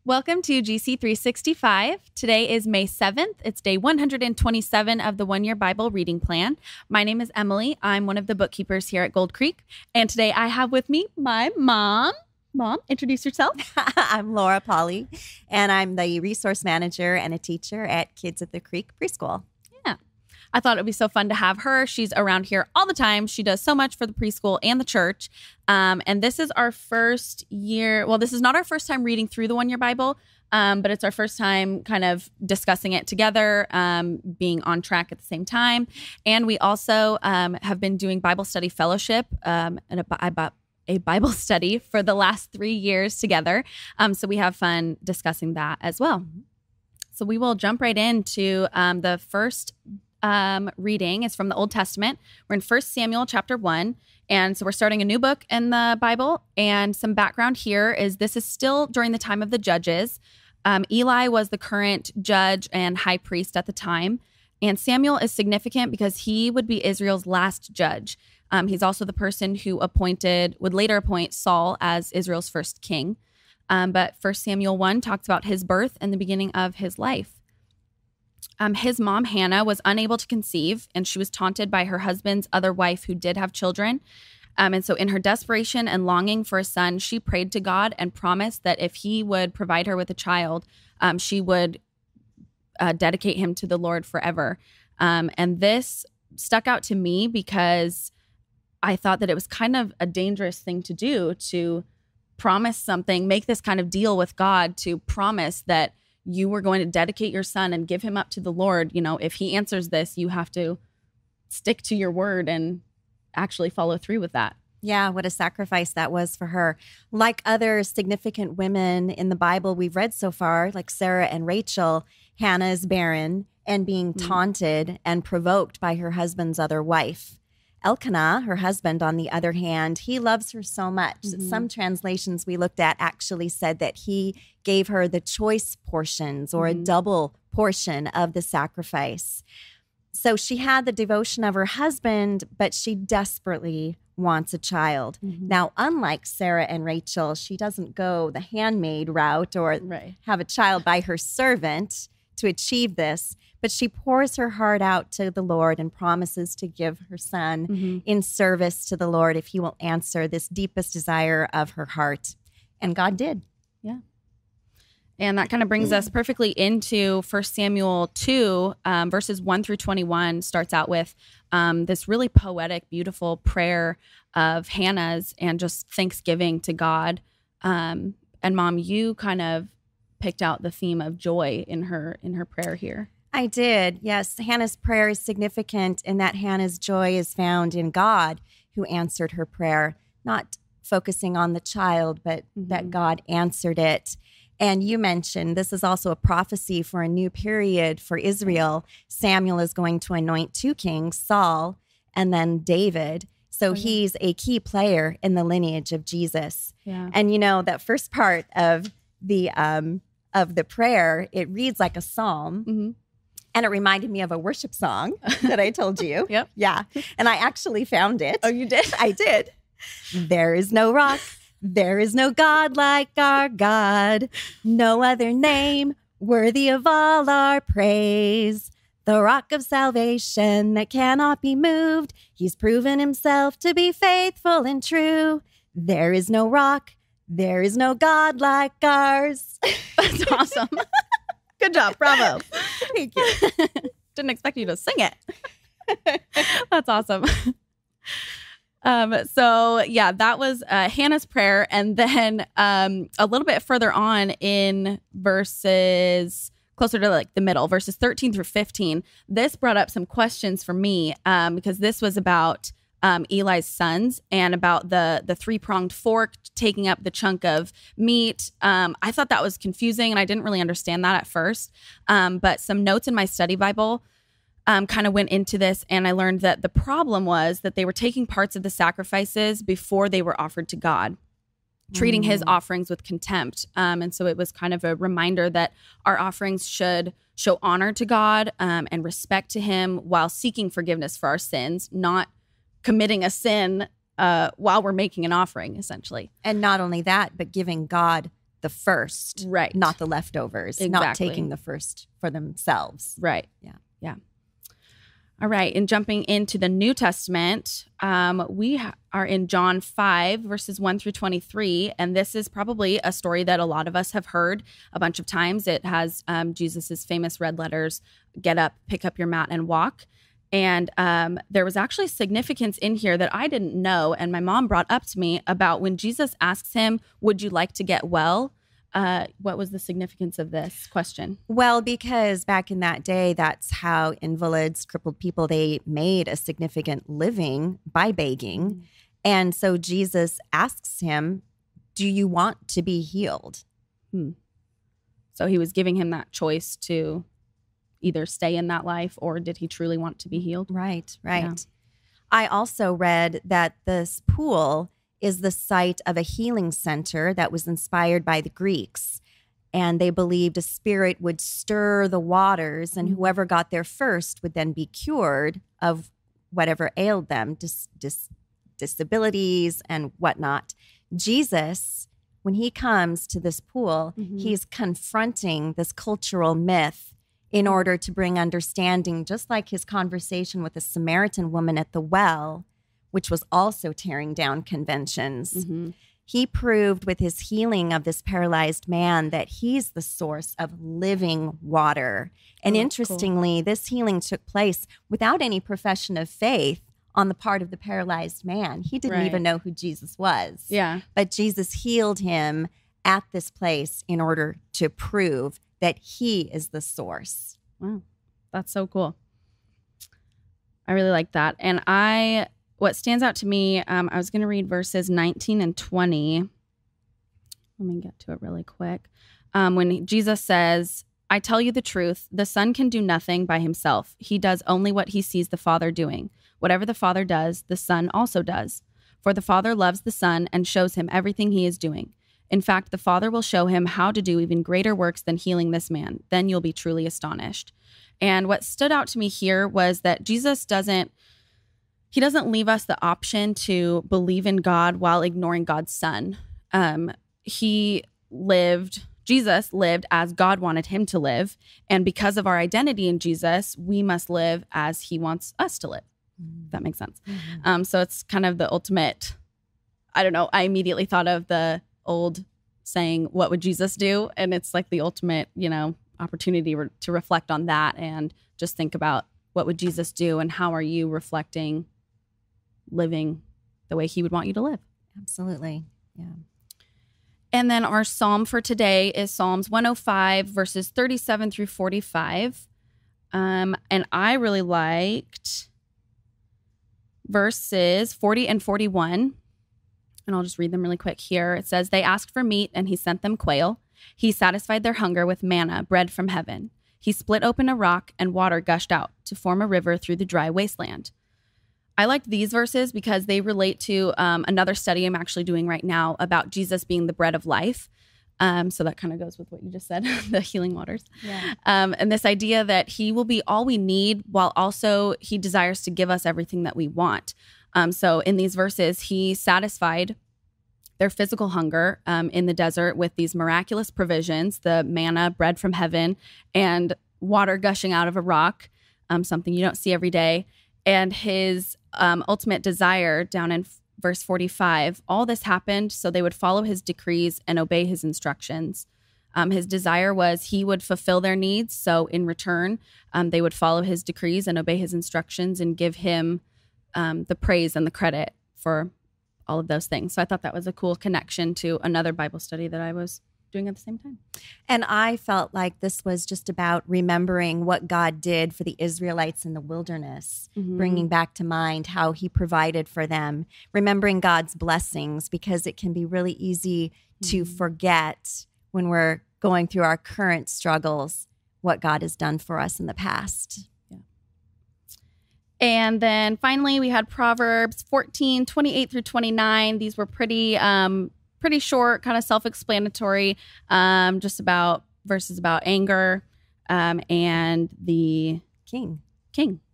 Welcome to GC 365. Today is May 7th. It's day 127 of the One Year Bible Reading Plan. My name is Emily. I'm one of the bookkeepers here at Gold Creek. And today I have with me my mom. Mom, introduce yourself. I'm Laura Polly, and I'm the resource manager and a teacher at Kids at the Creek Preschool. Yeah. I thought it would be so fun to have her. She's around here all the time. She does so much for the preschool and the church. And this is our first year. Well, this is not our first time reading through the One Year Bible, but it's our first time kind of discussing it together, being on track at the same time. And we also have been doing Bible study fellowship and a Bible study for the last 3 years together. So we have fun discussing that as well. So we will jump right into the first reading is from the Old Testament. We're in 1 Samuel chapter 1. And so we're starting a new book in the Bible. And some background here is this is still during the time of the judges. Eli was the current judge and high priest at the time. And Samuel is significant because he would be Israel's last judge. He's also the person who would later appoint Saul as Israel's first king. But 1 Samuel 1 talks about his birth and the beginning of his life. His mom, Hannah, was unable to conceive, and she was taunted by her husband's other wife who did have children. And so in her desperation and longing for a son, she prayed to God and promised that if he would provide her with a child, she would dedicate him to the Lord forever. And this stuck out to me because I thought that it was kind of a dangerous thing to do, to promise something, make this kind of deal with God, to promise that you were going to dedicate your son and give him up to the Lord. You know, if he answers this, you have to stick to your word and actually follow through with that. Yeah, what a sacrifice that was for her. Like other significant women in the Bible we've read so far, like Sarah and Rachel, Hannah is barren and being taunted and provoked by her husband's other wife. Elkanah, her husband, on the other hand, he loves her so much. Some translations we looked at actually said that he gave her the choice portions or a double portion of the sacrifice. So she had the devotion of her husband, but she desperately wants a child. Now, unlike Sarah and Rachel, she doesn't go the handmaid route or have a child by her servant to achieve this, but she pours her heart out to the Lord and promises to give her son in service to the Lord if he will answer this deepest desire of her heart. And God did. Yeah. And that kind of brings us perfectly into 1 Samuel 2, verses 1 through 21, starts out with this really poetic, beautiful prayer of Hannah's and just thanksgiving to God. And Mom, you kind of picked out the theme of joy in her prayer here. I did. Yes. Hannah's prayer is significant in that Hannah's joy is found in God who answered her prayer, not focusing on the child, but that God answered it. And you mentioned this is also a prophecy for a new period for Israel. Samuel is going to anoint 2 kings, Saul and then David. So he's a key player in the lineage of Jesus. Yeah. And you know, that first part of the prayer, it reads like a psalm. And it reminded me of a worship song that I told you. Yep. Yeah. And I actually found it. Oh, you did? I did. There is no rock. There is no God like our God. No other name worthy of all our praise. The rock of salvation that cannot be moved. He's proven himself to be faithful and true. There is no rock. There is no God like ours. That's awesome. Good job. Bravo. Thank you. Didn't expect you to sing it. That's awesome. So yeah, that was Hannah's prayer. And then a little bit further on in verses closer to like the middle, verses 13 through 15, this brought up some questions for me because this was about Eli's sons and about the 3-pronged fork taking up the chunk of meat. I thought that was confusing and I didn't really understand that at first. But some notes in my study Bible kind of went into this, and I learned that the problem was that they were taking parts of the sacrifices before they were offered to God, treating his offerings with contempt. And so it was kind of a reminder that our offerings should show honor to God and respect to him while seeking forgiveness for our sins, not committing a sin while we're making an offering, essentially. And not only that, but giving God the first, Right. not the leftovers, not Exactly. taking the first for themselves. Right. Yeah. Yeah. All right. And jumping into the New Testament, we are in John 5, verses 1 through 23. And this is probably a story that a lot of us have heard a bunch of times. It has Jesus's famous red letters, get up, pick up your mat and walk. And there was actually significance in here that I didn't know. And my mom brought up to me about when Jesus asks him, would you like to get well? What was the significance of this question? Well, because back in that day, that's how invalids, crippled people, they made a significant living by begging. And so Jesus asks him, do you want to be healed? So he was giving him that choice to either stay in that life, or did he truly want to be healed? Right. Yeah. I also read that this pool is the site of a healing center that was inspired by the Greeks. And they believed a spirit would stir the waters, and whoever got there first would then be cured of whatever ailed them, disabilities and whatnot. Jesus, when he comes to this pool, he's confronting this cultural myth in order to bring understanding, just like his conversation with the Samaritan woman at the well, which was also tearing down conventions. He proved with his healing of this paralyzed man that he's the source of living water. And interestingly, this healing took place without any profession of faith on the part of the paralyzed man. He didn't even know who Jesus was. Yeah. But Jesus healed him at this place in order to prove that he is the source. Wow. That's so cool. I really like that. And what stands out to me, I was going to read verses 19 and 20. Let me get to it really quick. When Jesus says, I tell you the truth, the Son can do nothing by himself. He does only what he sees the Father doing. Whatever the Father does, the Son also does. For the Father loves the Son and shows him everything he is doing. In fact, the Father will show him how to do even greater works than healing this man. Then you'll be truly astonished. And what stood out to me here was that Jesus doesn't leave us the option to believe in God while ignoring God's Son. Jesus lived as God wanted him to live. And because of our identity in Jesus, we must live as he wants us to live. If that makes sense. So it's kind of the ultimate, I don't know, I immediately thought of the old saying, what would Jesus do? And it's like the ultimate, opportunity to reflect on that and just think about what would Jesus do and how are you reflecting living the way he would want you to live. Absolutely. Yeah. And then our psalm for today is Psalms 105, verses 37 through 45. And I really liked verses 40 and 41. And I'll just read them really quick here. It says, they asked for meat and he sent them quail. He satisfied their hunger with manna, bread from heaven. He split open a rock and water gushed out to form a river through the dry wasteland. I liked these verses because they relate to another study I'm actually doing right now about Jesus being the bread of life. So that kind of goes with what you just said, the healing waters. Yeah. And this idea that he will be all we need while also he desires to give us everything that we want. So in these verses, he satisfied their physical hunger in the desert with these miraculous provisions, the manna, bread from heaven, and water gushing out of a rock, something you don't see every day. And his ultimate desire down in verse 45, all this happened so they would follow his decrees and obey his instructions. His desire was he would fulfill their needs. So in return, they would follow his decrees and obey his instructions and give him the praise and the credit for all of those things. So I thought that was a cool connection to another Bible study that I was doing at the same time. And I felt like this was just about remembering what God did for the Israelites in the wilderness, bringing back to mind how he provided for them, remembering God's blessings, because it can be really easy to forget when we're going through our current struggles what God has done for us in the past. And then finally, we had Proverbs 14, 28 through 29. These were pretty short, kind of self-explanatory, just about verses about anger and the King.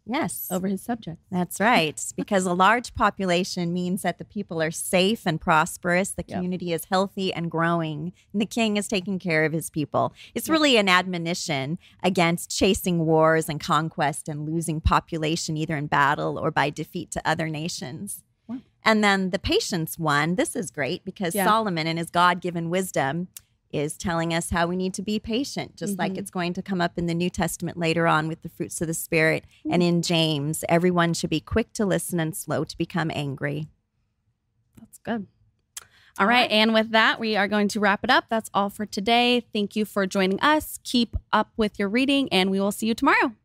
Yes. over his subjects. That's right. Because a large population means that the people are safe and prosperous. The community is healthy and growing. And the king is taking care of his people. It's really an admonition against chasing wars and conquest and losing population either in battle or by defeat to other nations. Wow. And then the patience one, this is great because Solomon in his God-given wisdom is telling us how we need to be patient, just like it's going to come up in the New Testament later on with the fruits of the Spirit. And in James, everyone should be quick to listen and slow to become angry. That's good. All right. And with that, we are going to wrap it up. That's all for today. Thank you for joining us. Keep up with your reading, and we will see you tomorrow.